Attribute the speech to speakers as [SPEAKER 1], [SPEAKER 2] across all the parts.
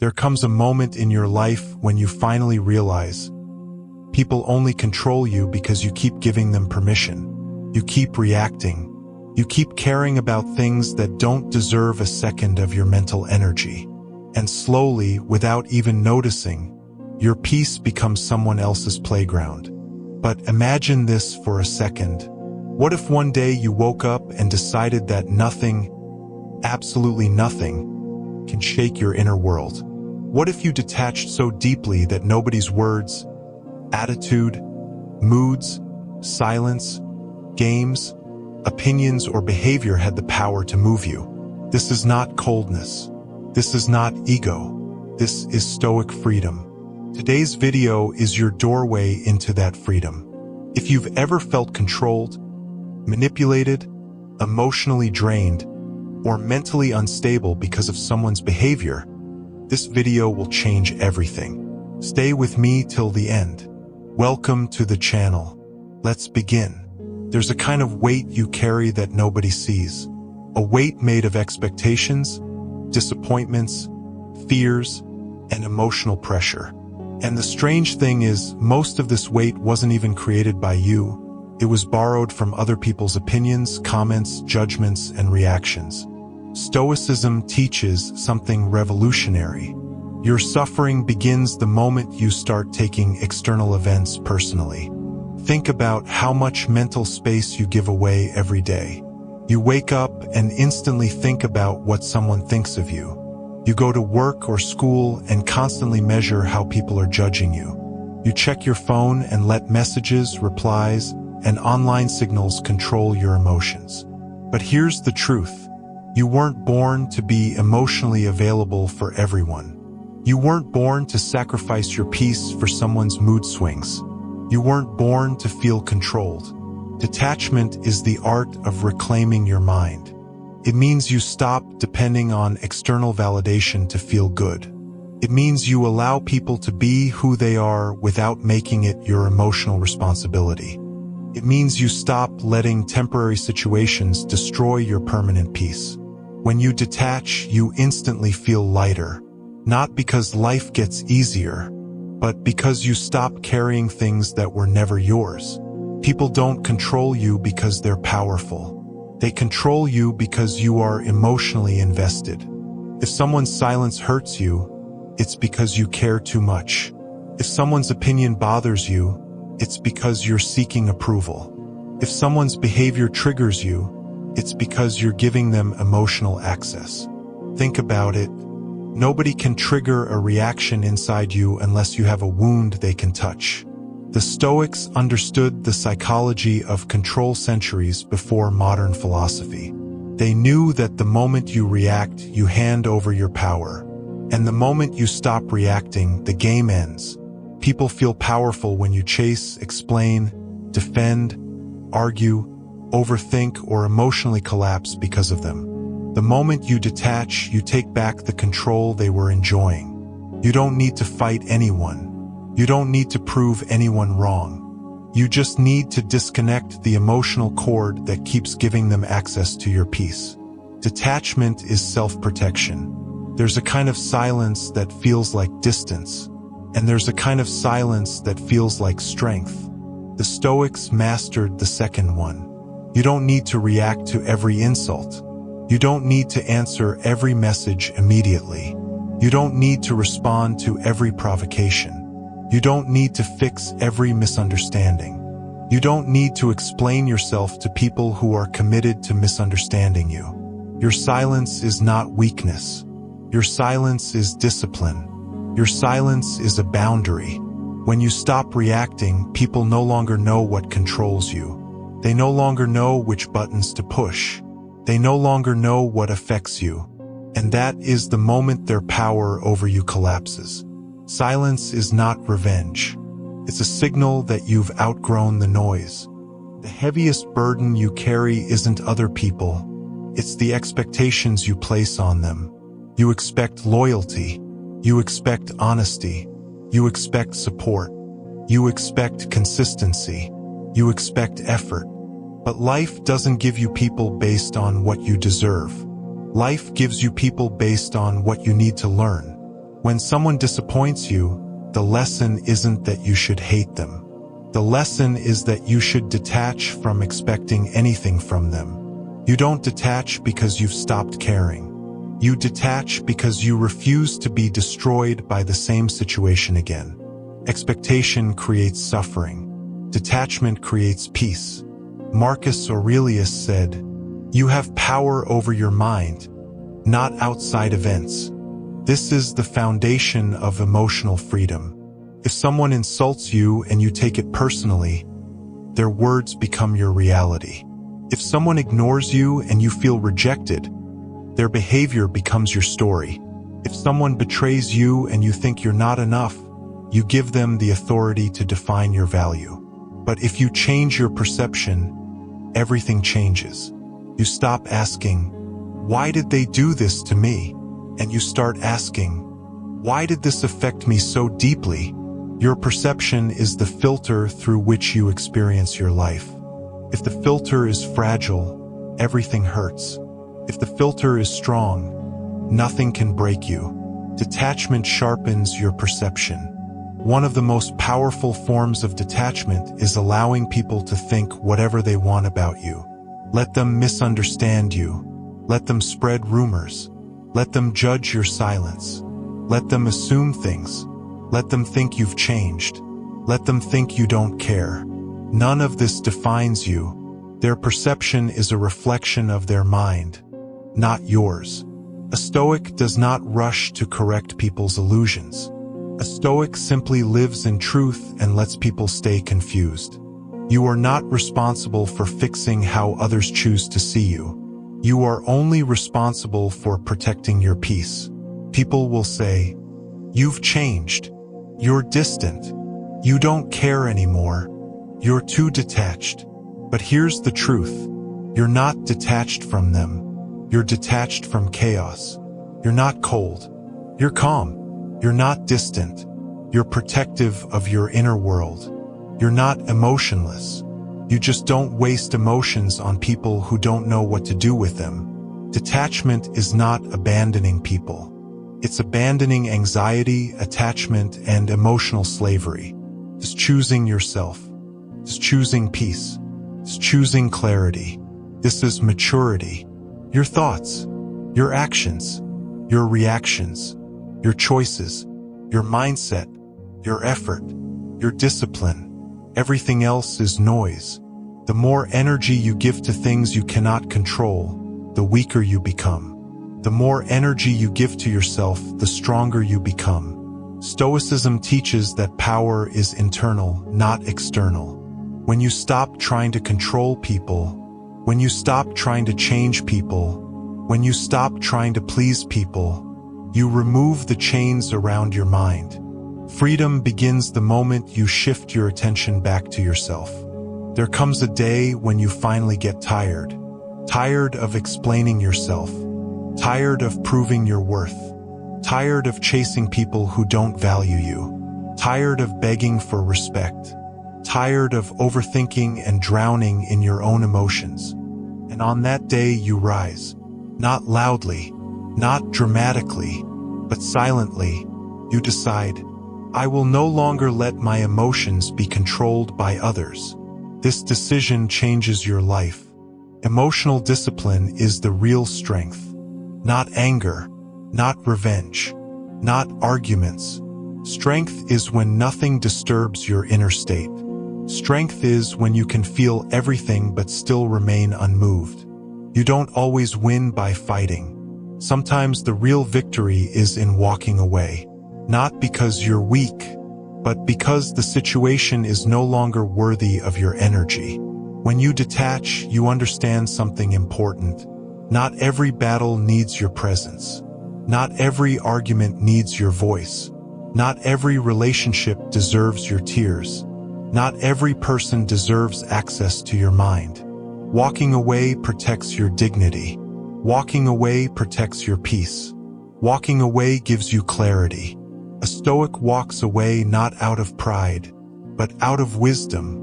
[SPEAKER 1] There comes a moment in your life when you finally realize people only control you because you keep giving them permission. You keep reacting. You keep caring about things that don't deserve a second of your mental energy. And slowly, without even noticing, your peace becomes someone else's playground. But imagine this for a second. What if one day you woke up and decided that nothing, absolutely nothing, can shake your inner world? What if you detached so deeply that nobody's words, attitude, moods, silence, games, opinions, or behavior had the power to move you? This is not coldness. This is not ego. This is Stoic freedom. Today's video is your doorway into that freedom. If you've ever felt controlled, manipulated, emotionally drained, or mentally unstable because of someone's behavior, this video will change everything. Stay with me till the end. Welcome to the channel. Let's begin. There's a kind of weight you carry that nobody sees. A weight made of expectations, disappointments, fears, and emotional pressure. And the strange thing is, most of this weight wasn't even created by you. It was borrowed from other people's opinions, comments, judgments, and reactions. Stoicism teaches something revolutionary. Your suffering begins the moment you start taking external events personally. Think about how much mental space you give away every day. You wake up and instantly think about what someone thinks of you. You go to work or school and constantly measure how people are judging you. You check your phone and let messages, replies, and online signals control your emotions. But here's the truth. You weren't born to be emotionally available for everyone. You weren't born to sacrifice your peace for someone's mood swings. You weren't born to feel controlled. Detachment is the art of reclaiming your mind. It means you stop depending on external validation to feel good. It means you allow people to be who they are without making it your emotional responsibility. It means you stop letting temporary situations destroy your permanent peace. When you detach, you instantly feel lighter. Not because life gets easier, but because you stop carrying things that were never yours. People don't control you because they're powerful. They control you because you are emotionally invested. If someone's silence hurts you, it's because you care too much. If someone's opinion bothers you, it's because you're seeking approval. If someone's behavior triggers you, it's because you're giving them emotional access. Think about it. Nobody can trigger a reaction inside you unless you have a wound they can touch. The Stoics understood the psychology of control centuries before modern philosophy. They knew that the moment you react, you hand over your power. And the moment you stop reacting, the game ends. People feel powerful when you chase, explain, defend, argue, overthink, or emotionally collapse because of them. The moment you detach, you take back the control they were enjoying. You don't need to fight anyone. You don't need to prove anyone wrong. You just need to disconnect the emotional cord that keeps giving them access to your peace. Detachment is self-protection. There's a kind of silence that feels like distance, and there's a kind of silence that feels like strength. The Stoics mastered the second one. You don't need to react to every insult. You don't need to answer every message immediately. You don't need to respond to every provocation. You don't need to fix every misunderstanding. You don't need to explain yourself to people who are committed to misunderstanding you. Your silence is not weakness. Your silence is discipline. Your silence is a boundary. When you stop reacting, people no longer know what controls you. They no longer know which buttons to push. They no longer know what affects you. And that is the moment their power over you collapses. Silence is not revenge. It's a signal that you've outgrown the noise. The heaviest burden you carry isn't other people. It's the expectations you place on them. You expect loyalty. You expect honesty. You expect support. You expect consistency. You expect effort. But life doesn't give you people based on what you deserve. Life gives you people based on what you need to learn. When someone disappoints you, the lesson isn't that you should hate them. The lesson is that you should detach from expecting anything from them. You don't detach because you've stopped caring. You detach because you refuse to be destroyed by the same situation again. Expectation creates suffering. Detachment creates peace. Marcus Aurelius said, "You have power over your mind, not outside events." This is the foundation of emotional freedom. If someone insults you and you take it personally, their words become your reality. If someone ignores you and you feel rejected, their behavior becomes your story. If someone betrays you and you think you're not enough, you give them the authority to define your value. But if you change your perception, everything changes. You stop asking, "Why did they do this to me?" And you start asking, "Why did this affect me so deeply?" Your perception is the filter through which you experience your life. If the filter is fragile, everything hurts. If the filter is strong, nothing can break you. Detachment sharpens your perception. One of the most powerful forms of detachment is allowing people to think whatever they want about you. Let them misunderstand you. Let them spread rumors. Let them judge your silence. Let them assume things. Let them think you've changed. Let them think you don't care. None of this defines you. Their perception is a reflection of their mind, not yours. A Stoic does not rush to correct people's illusions. A Stoic simply lives in truth and lets people stay confused. You are not responsible for fixing how others choose to see you. You are only responsible for protecting your peace. People will say, "You've changed. You're distant. You don't care anymore. You're too detached." But here's the truth. You're not detached from them. You're detached from chaos. You're not cold. You're calm. You're not distant. You're protective of your inner world. You're not emotionless. You just don't waste emotions on people who don't know what to do with them. Detachment is not abandoning people. It's abandoning anxiety, attachment, and emotional slavery. It's choosing yourself. It's choosing peace. It's choosing clarity. This is maturity. Your thoughts, your actions, your reactions, your choices, your mindset, your effort, your discipline. Everything else is noise. The more energy you give to things you cannot control, the weaker you become. The more energy you give to yourself, the stronger you become. Stoicism teaches that power is internal, not external. When you stop trying to control people, when you stop trying to change people, when you stop trying to please people, you remove the chains around your mind. Freedom begins the moment you shift your attention back to yourself. There comes a day when you finally get tired. Tired of explaining yourself. Tired of proving your worth. Tired of chasing people who don't value you. Tired of begging for respect. Tired of overthinking and drowning in your own emotions. And on that day you rise. Not loudly, not dramatically, but silently. You decide, "I will no longer let my emotions be controlled by others." This decision changes your life. Emotional discipline is the real strength. Not anger, not revenge, not arguments. Strength is when nothing disturbs your inner state. Strength is when you can feel everything but still remain unmoved. You don't always win by fighting. Sometimes the real victory is in walking away. Not because you're weak, but because the situation is no longer worthy of your energy. When you detach, you understand something important. Not every battle needs your presence. Not every argument needs your voice. Not every relationship deserves your tears. Not every person deserves access to your mind. Walking away protects your dignity. Walking away protects your peace. Walking away gives you clarity. A Stoic walks away not out of pride, but out of wisdom.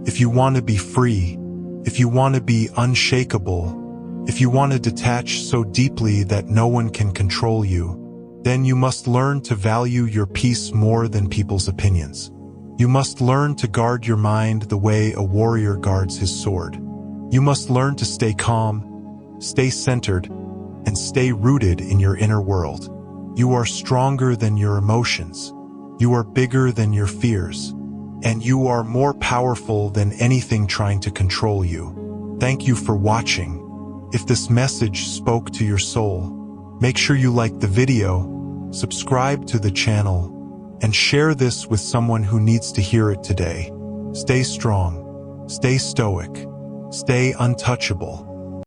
[SPEAKER 1] If you want to be free, if you want to be unshakable, if you want to detach so deeply that no one can control you, then you must learn to value your peace more than people's opinions. You must learn to guard your mind the way a warrior guards his sword. You must learn to stay calm, stay centered, and stay rooted in your inner world. You are stronger than your emotions. You are bigger than your fears. And you are more powerful than anything trying to control you. Thank you for watching. If this message spoke to your soul, make sure you like the video, subscribe to the channel, and share this with someone who needs to hear it today. Stay strong, stay stoic, stay untouchable.